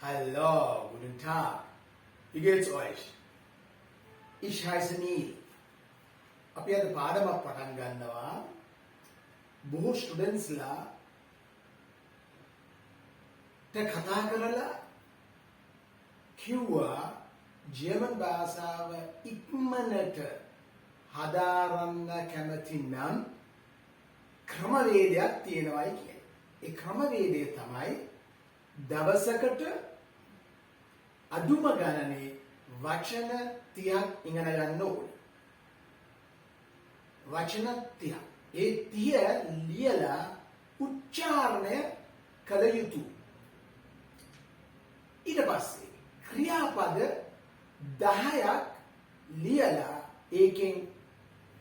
Hallo, guten Tag. Wie geht's euch? Ich heiße Neil. අපි අද පාඩමක් පටන් ගන්නවා. බොහෝ ස්ටුඩන්ට්ස්ලා කතා කරලා කිව්වා ජර්මන් භාෂාව ඉක්මනට හදාරන්න කැමති නම් ක්‍රමවේදයක් තියෙනවායි කියන්නේ. ඒ ක්‍රමවේදය තමයි දවසකට අදුම ගණනේ වචන 30ක් ඉගෙන ගන්න ඕනේ. වචන 30. ඒ 30 ලියලා උච්චාරණය කළ යුතුයි. ඊට පස්සේ ක්‍රියාපද 10ක් ලියලා ඒකෙන්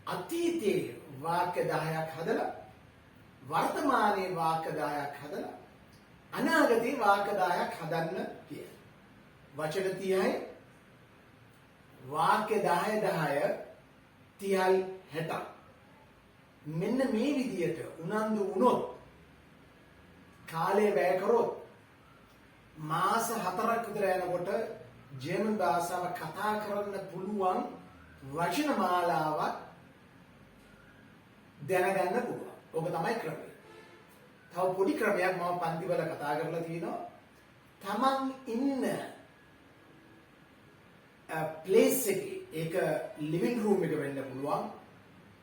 අතීතයේ වාක්‍ය 10ක් හදලා වර්තමානයේ වාක්‍ය 10ක් හදලා අනාගතයේ වාක්‍ය 10ක් හදන්න කියලා. වචන 30යි වාක්‍ය 10 30යි 60. මෙන්න මේ විදියට උනන්දු වුණොත් කාලය වැය කරොත් මාස 4ක් විතර යනකොට ජර්මන් භාෂාව කතා කරන්න පුළුවන් වචන මාලාවක් දැනගන්න පුළුවන්. ඔබ තමයි ක්‍රමය. තව පොඩි ක්‍රමයක් මම පන්තිවල කතා කරලා තියෙනවා. තමන් ඉන්න ප්ලේස් එකේ ඒක ලිවිං රූම් එක වෙන්න පුළුවන්.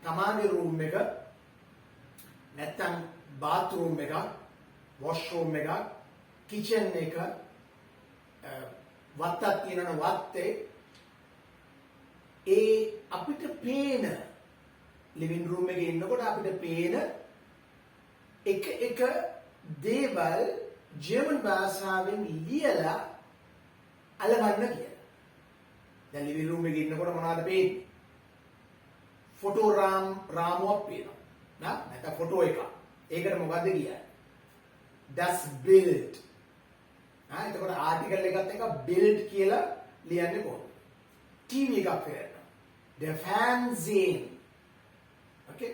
තමාගේ රූම් එක නැත්තම් බාත් රූම් එක, වොෂ් රූම් එක, කිචන් එක, වත්තක් තියෙනවනේ වත්තේ ඒ අපිට පේන ලිවිං රූම් එකේ ඉන්නකොට අපිට පේන එක දේවල් ජර්මන් භාෂාවෙන් ලියලා අලවන්න කියලා. දැන් ලිවිං රූම් එකේ ඉන්නකොට මොනවද පේන්නේ? ෆොටෝ රාමුවක් පේනවා. නැත්නම් ෆොටෝ එක. ඒකට මොකද්ද කියන්නේ? Das Bild. එතකොට ආටිකල් එකත් එක build කියලා ලියන්නේ කොහොමද? ටීවී එකක් පේනවා. Der Fernsehen. Okay?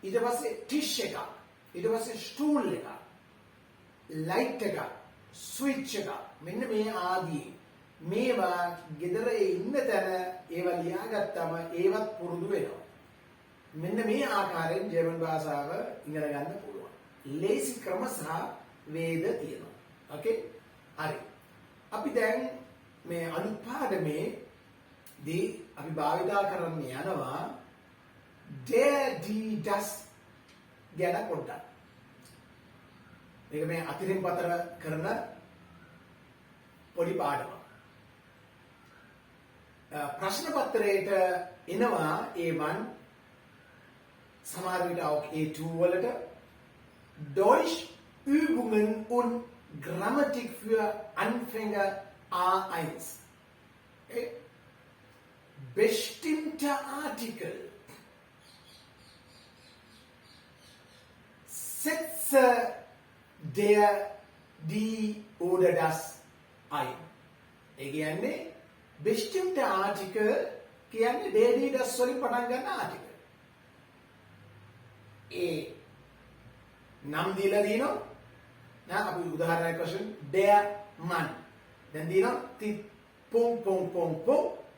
ඊට පස්සේ ටිෂ් එකක්. ඊට පස්සේ ස්ටූල් එකක්. ලයිට් එකක්. ස්විච් එකක්. මෙන්න මේ ආදී මේවා ගෙදර ඉන්න තැන ඒවා ලියාගත්තම ඒවත් පුරුදු වෙනවා. මෙන්න මේ ආකාරයෙන් ජර්මන් භාෂාව ඉගෙන ගන්න පුළුවන්. ලේසි ක්‍රම සහ වේද තියෙනවා. ඕකේ? හරි. අපි දැන් මේ අලුත් පාඩමේ දී අපි භාවිතා කරන්න යනවා der die das ගැන පොඩ්ඩක්. මේක මේ අතිරින් පතර කරන පොඩි පාඩමක්. ප්‍රශ්න පත්‍රයට එනවා A1 සමහර විට auch A2 වලට Deutsch Übungen und Grammatik für Anfänger A1. Okay? Bestimmte Artikel. Setze der, die oder das ein. ඒ කියන්නේ bestimmte Artikel කියන්නේ der, die, das වලින් පටන් ගන්න ආටිකල්. ඒ නම් දීලා දිනෝ අපි උදාහරණයක් වශයෙන් der Mann. දැන් දිනෝ ති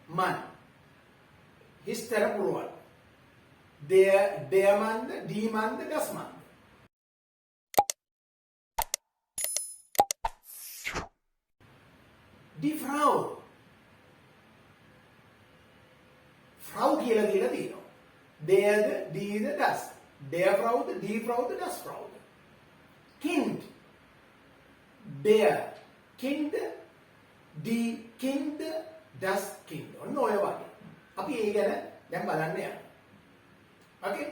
Mann. හිස්තර පුළුවන්. der Mann, die Mann, das Mann. Die Frau. Frau කියලා දීලා තියෙනවා. Der, die, das. Der Frau, die Frau, das Frau. Kind. Der Kind, die Kind, das Kind. ඔන්න ඔය වගේ. අපි ඒ ගැන දැන් බලන්න යනවා. Okay?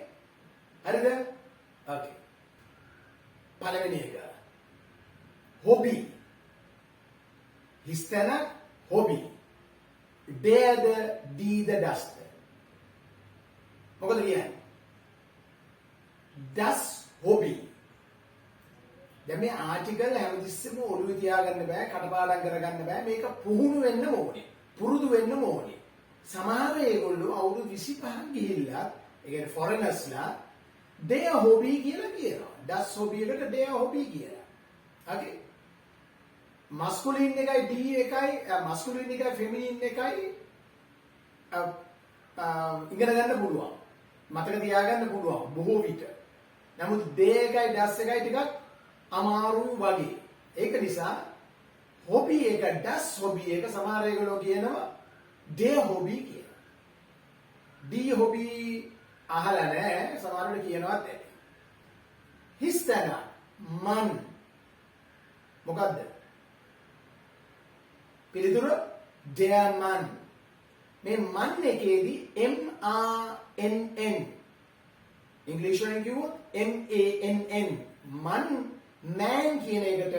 හරිද? Okay. පළවෙනි එක. Hobby. හිස්තැන hobby. Der, die, das. මොකද කියන්නේ? Das Hobby. දැන් මේ ආටිකල් හැමතිස්සෙම ඔළුවේ තියාගන්න බෑ, කටපාඩම් කරගන්න බෑ. මේක පුහුණු වෙන්න ඕනේ. පුරුදු වෙන්න ඕනේ. සමහර ඒගොල්ලෝ අවුරුදු 25ක් ගිහිල්ලා, ඒ කියන්නේ foreigners-ලා their hobby කියලා කියනවා. Das Hobby එකට their hobby කියලා. Okay? masculine එකයි D එකයි masculine එකයි feminine එකයි ඉගෙන ගන්න පුළුවන්. මතක තියාගන්න පුළුවන් බොහෝ විට. නමුත් they එකයි das එකයි ටිකක් අමාරු වගේ. ඒක නිසා hobby එක das hobby එක සමහර ඒගොල්ලෝ කියනවා day hobby කියලා. D hobby අහලා නැහැ. සමහරවිට කියනවත් ඇති. හිස්තන මන් මොකද්ද? පිළිතුර der Mann. මේ මන් එකේදී M A N N ඉංග්‍රීසි වලින් කිව්වොත් M A N N මන් man කියන එකට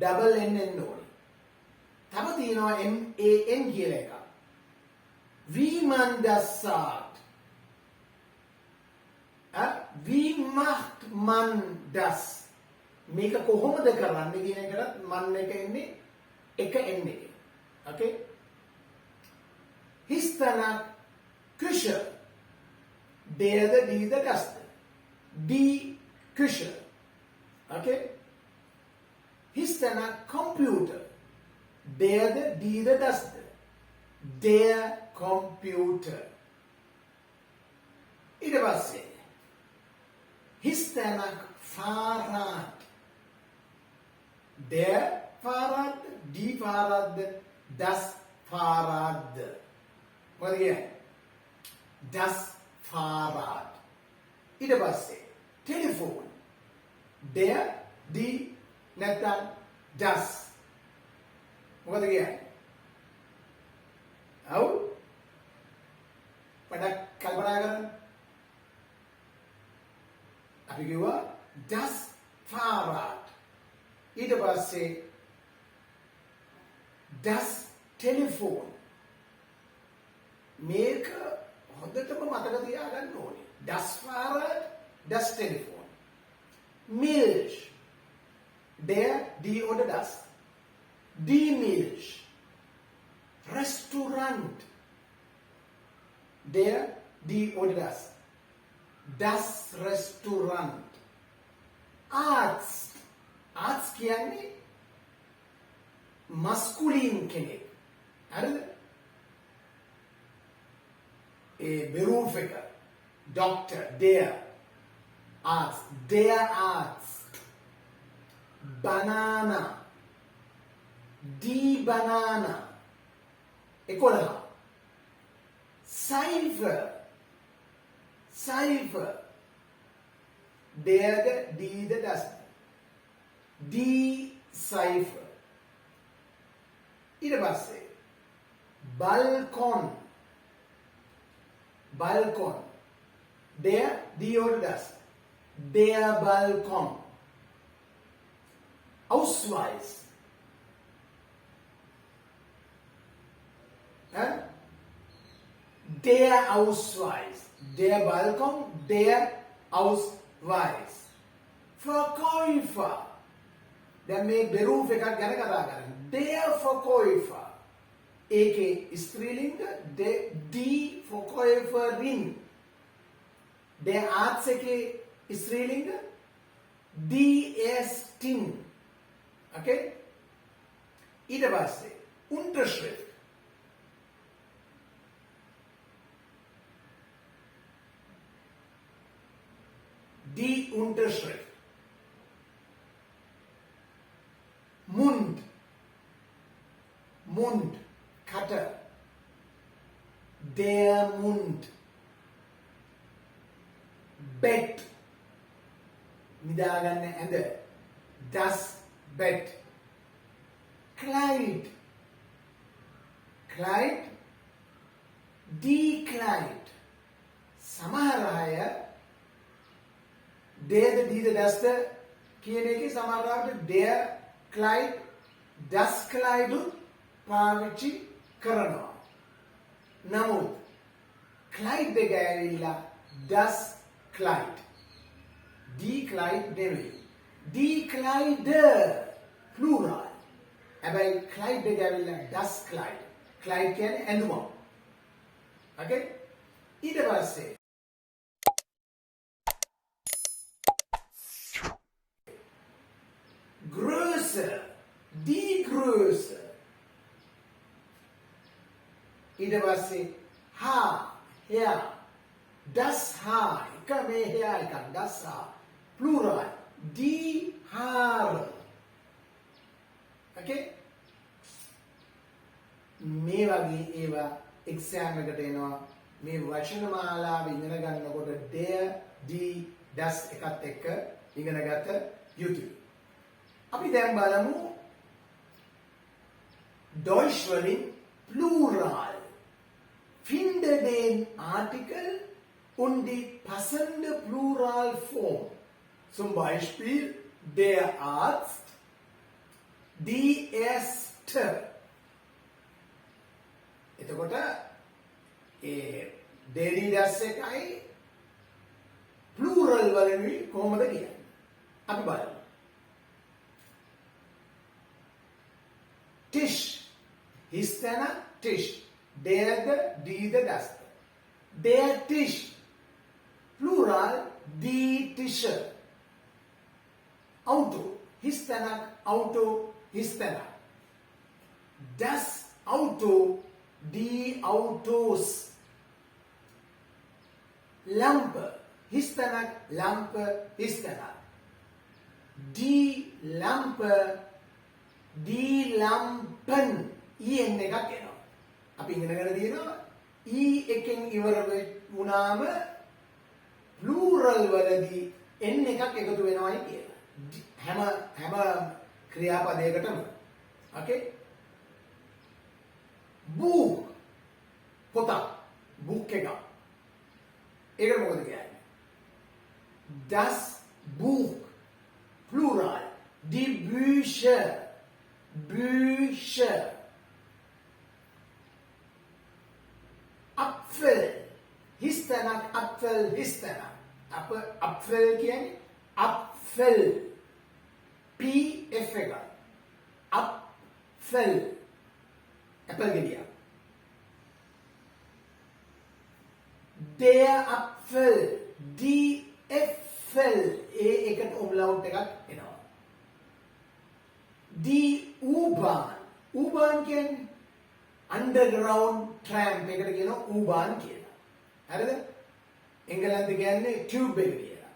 double N එන්න ඕනේ. තව තියෙනවා M A N කියලා එකක්. Wie man das sagt. Wie macht man das? මේක කොහොමද කරන්නේ කියන එකට මන් එක එන්නේ එක N එකේ. Okay? Histana Küche. Der, die, das. Die Küche. Okay? Histana Computer. Der, die, das. Der Computer. ඊට පස්සේ Histana Fahrrad. Der Fahrrad, die Fahrrad, das Fahrrad. What again? Das Fahrrad. ඊට පස්සේ Telefon. Der, die, නැත්නම් das. What again? ඔව්. පොඩක් කල්පනා කරන්න. අපි කිව්වා das Fahrrad. ඊට පස්සේ das Telefon. මේක හොඳටම මතක තියාගන්න ඕනේ. Das Fahrrad, das Telefon. Milch. Der, die oder das. Die Milch. Restaurant. Der, die oder das. Das Restaurant. Arzt. Arzt කියන්නේ masculine කෙනෙක්. හරිද? Beruf එක. Doctor, der Arzt, der Arzt. Banana. Die Banana. 11. Seife. Seife. Der, die, das. Die Seife. ඊට පස්සේ Balkon. Balkon. Der, die oder das. Der Balkon. Ausweis. Der Ausweis. Der Balkon, der Ausweis. Verkäufer. දැන් මේ beruf එකක් ගැන කතා කරන්නේ. Der Verkäufer. ඒකේ ස්ත්‍රීලිංග die Verkäuferin. Der Arzt එකේ ස්ත්‍රීලිංග die Ärztin. Okay? ඊට පස්සේ Unterschrift. Die Unterschrift. Mund. Mund. Cutter. Der Mund. Bett. නිදාගන්න ඇඳ. Das Bett. Kleid. Kleid. Die Kleid. සමහර අය der, die, das කියන එකේ සමහර අයට der Kleid, das Kleid පාවිච්චි කරනවා. නමුත් Kleid දෙක ඇවිල්ලා das Kleid. Die Kleid නෙවෙයි. Die Kleider plural. හැබැයි Kleid දෙක ඇවිල්ලා das Kleid. Kleid කියන්නේ ඇඳුම. Okay? ඊට පස්සේ Größe. Die Größe. cruiser. ඊට පස්සේ ha hair das haar එක මේ hair එකක් das haar plural die Haare. Okay? මේ වගේ ඒවා එක්සෑම් එකට එනවා මේ වචන මාලාව ඉගෙන ගන්නකොට der die das එකත් එක්ක ඉගෙන ගත යුතුයි. අපි දැන් බලමු Deutsch වලින් plural. Finde den Artikel und die passende Pluralform. Zum Beispiel der Arzt, die Erste. එතකොට දේරි දැස් එකයි ප්ලූරල් වලින් කොහොමද කියන්නේ? අපි බලමු. Tisch. Histන Tisch. Der, die, das. Der Tisch. Plural die Tische. Auto. Histන Auto. Histන. Das Auto. Die Autos. Lampe. Histන Lampe. Histන. Die Lampe. Die Lampen. en එකක් එනවා. අපි ඉගෙනගෙන තියෙනවා එකෙන් ඉවර වුණාම ප්ලූරල් වලදී n එකක් එකතු වෙනවයි කියලා. හැම ක්‍රියාපදයකටම. Okay? Buch. පොතක්. book එකක්. ඒකට මොකද කියන්නේ? Das Buch. Plural. Die Bücher. Bücher. Apfel. Histන Apfel. Histන. Apfel කියන්නේ Apfel. P F එක. Apfel. Apple ගෙඩිය. Der Apfel. Die Äpfel. එකට umlaut එකක් එනවා. Die U-Bahn. U-Bahn කියන්නේ underground tram එකට කියනවා U-Bahn කියලා. හරිද? එංගලන්තේ කියන්නේ tube එක කියලා.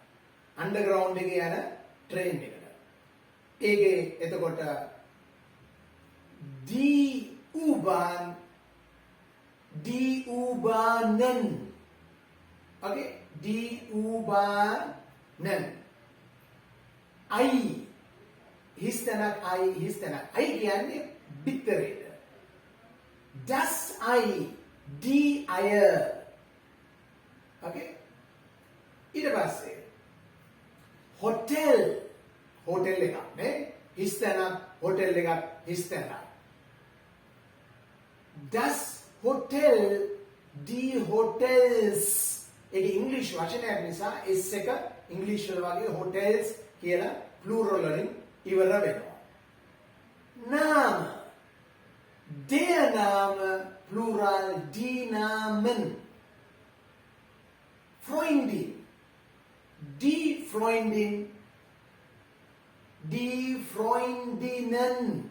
underground එකේ යන train එකට. ඒකේ එතකොට die U-Bahn, die U-Bahnen. Okay? Die U-Bahnen. Ei. Histන I කියන්නේ බිත්තරේට. Das Ei, die Eier. Okay? ඊට පස්සේ hotel එකක් නේ. Histන hotel එකක් Histන. Das Hotel, die Hotels. ඒක ඉංග්‍රීසි වචනයක් නිසා S එක ඉංග්‍රීසි වල වගේ hotels කියලා plural වලින් ඉවර වෙනවා. Name. Der Name plural die Namen. Freundin. Die Freundin. Die Freundinnen.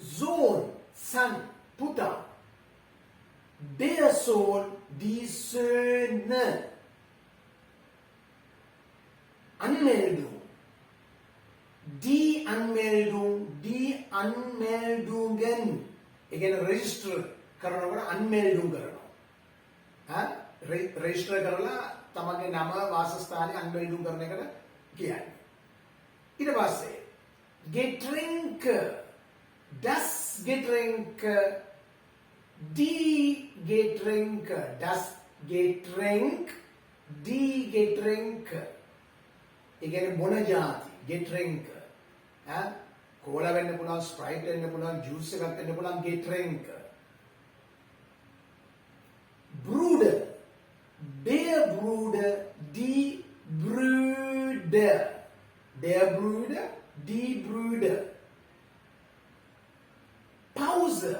Sohn, Son, Putter. Der Sohn, die Söhne. Anmeldung. Die Anmeldung, die Anmeldungen. ඒ කියන්නේ register කරනකොට Anmeldung කරනවා. register කරලා තමගේ නම වාසස්ථානය Anmeldung කරන එකට කියන්නේ. ඊට පස්සේ Getränke. Das Getränke. Die Getränke. Das Getränk. Die Getränke. ඒ කියන්නේ බොන જાති. Getränke. කෝලා වෙන්න පුළුවන්, ස්ප්‍රයිට් වෙන්න පුළුවන්, ජූස් එකක් වෙන්න පුළුවන්, Getränke. Bruder. Der Bruder, die Brüder. Der Bruder, die Brüder. Pause.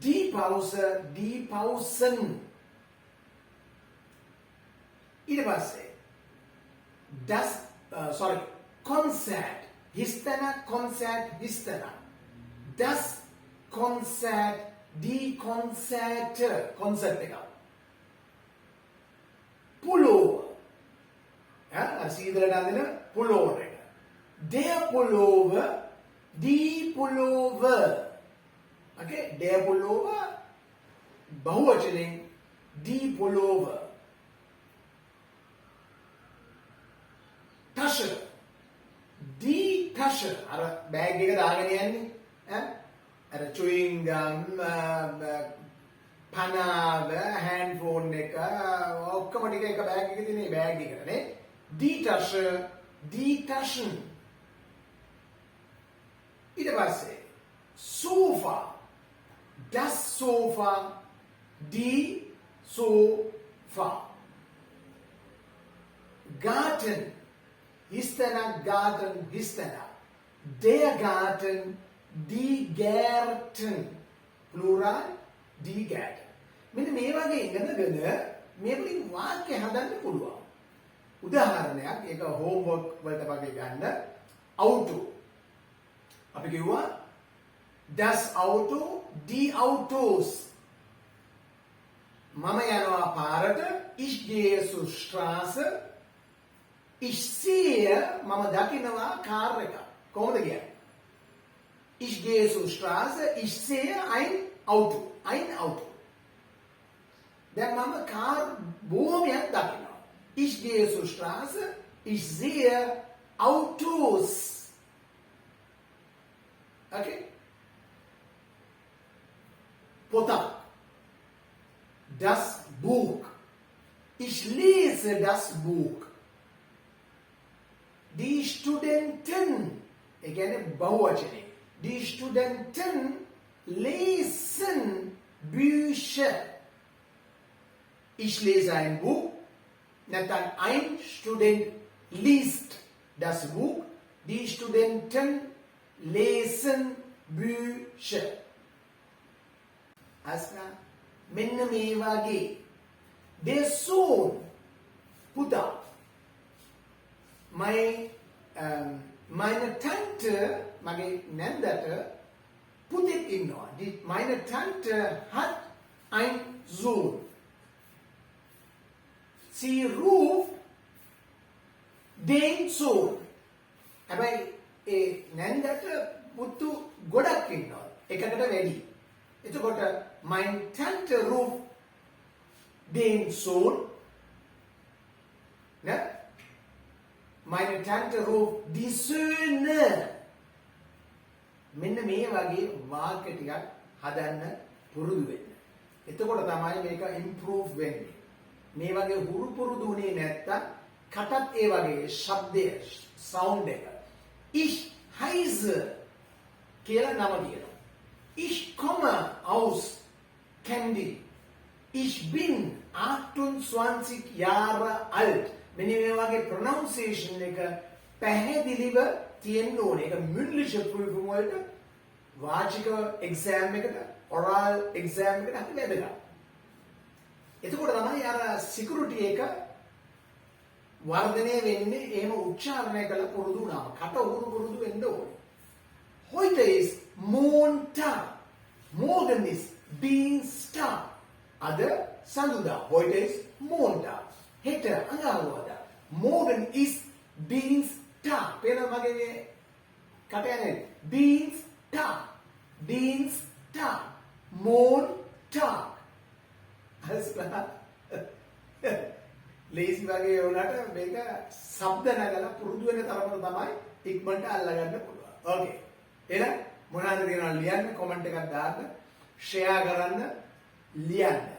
Die Pause, die Pausen. ඊට පස්සේ das Konzert. හිස්තැන කොන්සර්ට් හිස්තැන. das Konzert die Konzerte concert එක. Pullover. අර සීදලට අඳින pullover එක. Der Pullover die Pullover. Okay, der Pullover බහුවචනෙන් die Pullover. Tasche. Die Tasche. අර bag එක දාගෙන යන්නේ. අර chewing gum, පනාව, handphone එක ඔක්කොම ටික එක බෑග් එකේ තියෙන බෑග් එකට නේ. Die Tasche, die Taschen. ඊට පස්සේ sofa. Das Sofa, die Sofa. Garten. Histener Garten, Histener. Der Garten, die Gärten. Plural, die Gärten. මෙන්න මේ වගේ ඉගෙනගෙන මේ වලින් වාක්‍ය හදන්න පුළුවන්. උදාහරණයක් ඒක homework වලට වගේ ගන්න. auto. අපි කිව්වා das Auto, die Autos. මම යනවා පාරට, ich gehe zur Straße. Ich sehe, මම දකිනවා කාර් එක. කොහොමද කියන්නේ? Ich gehe zur Straße, ich sehe ein Auto. Ein Auto. දැන් මම කාර් බොහොමයක් දකිනවා. Ich gehe zur Straße, ich sehe Autos. Okay? Potak. Das Buch. Ich lese das Buch. Die Studenten, again Bauwachane. Die Studenten lesen Bücher. Ich lese ein Buch. Dann ein Student liest das Buch. Die Studenten lesen Bücher. Asna, මෙන්න මේ වගේ. Der Sohn, පුතා. Meine Tante, මගේ නැන්දට පුතෙක් ඉන්නවා. Meine Tante hat einen Sohn. Sie ruft den Sohn. හැබැයි ඒ නැන්දට පුතු ගොඩක් ඉන්නවා. එකකට වැඩි. එතකොට meine Tante ruft den Sohn. Ne? Meine Tante ruft die Söhne. මෙන්න මේ වගේ වාක්‍ය ටිකක් හදන්න පුරුදු වෙන්න. එතකොට තමයි මේක improve වෙන්නේ. මේ වගේ හුරු පුරුදු උනේ නැත්තම් කටත් ඒ වගේ ශබ්දය sound එක. Ich heiße කියලා නම කියනවා. Ich komme aus Kandy. Ich bin 28 Jahre alt. මෙන්න මේ වගේ pronunciation එක පැහැදිලිව තියෙන්න ඕනේ. ඒක mündliche Prüfung වලට වාචික exam එකට oral exam එකට අපි වැදගත්. එතකොට තමයි අර security එක වර්ධනය වෙන්නේ එහෙම උච්චාරණය කළ පුරුදු වුණාම. කට උරුදු පුරුදු වෙන්න ඕනේ. Heute ist Montag. Morgen ist Dienstag. Ada Saluda. Heute ist Montag. හෙට අඟහරුවාදා. Morgen ist Dienstag. පේනවද මගේ මේ කට යන්නේ? Dienstag. Dienstag. Montag. හරිද? ලේසි වගේ වුණාට මේක ශබ්ද නැගලා පුරුදු වෙන තරමට තමයි ඉක්මනට අල්ලගන්න පුළුවන්. ඕකේ. එහෙනම් මොනවද කියනවා ලියන්න, කමෙන්ට් එකක් දාන්න, ෂෙයා කරන්න, ලියන්න.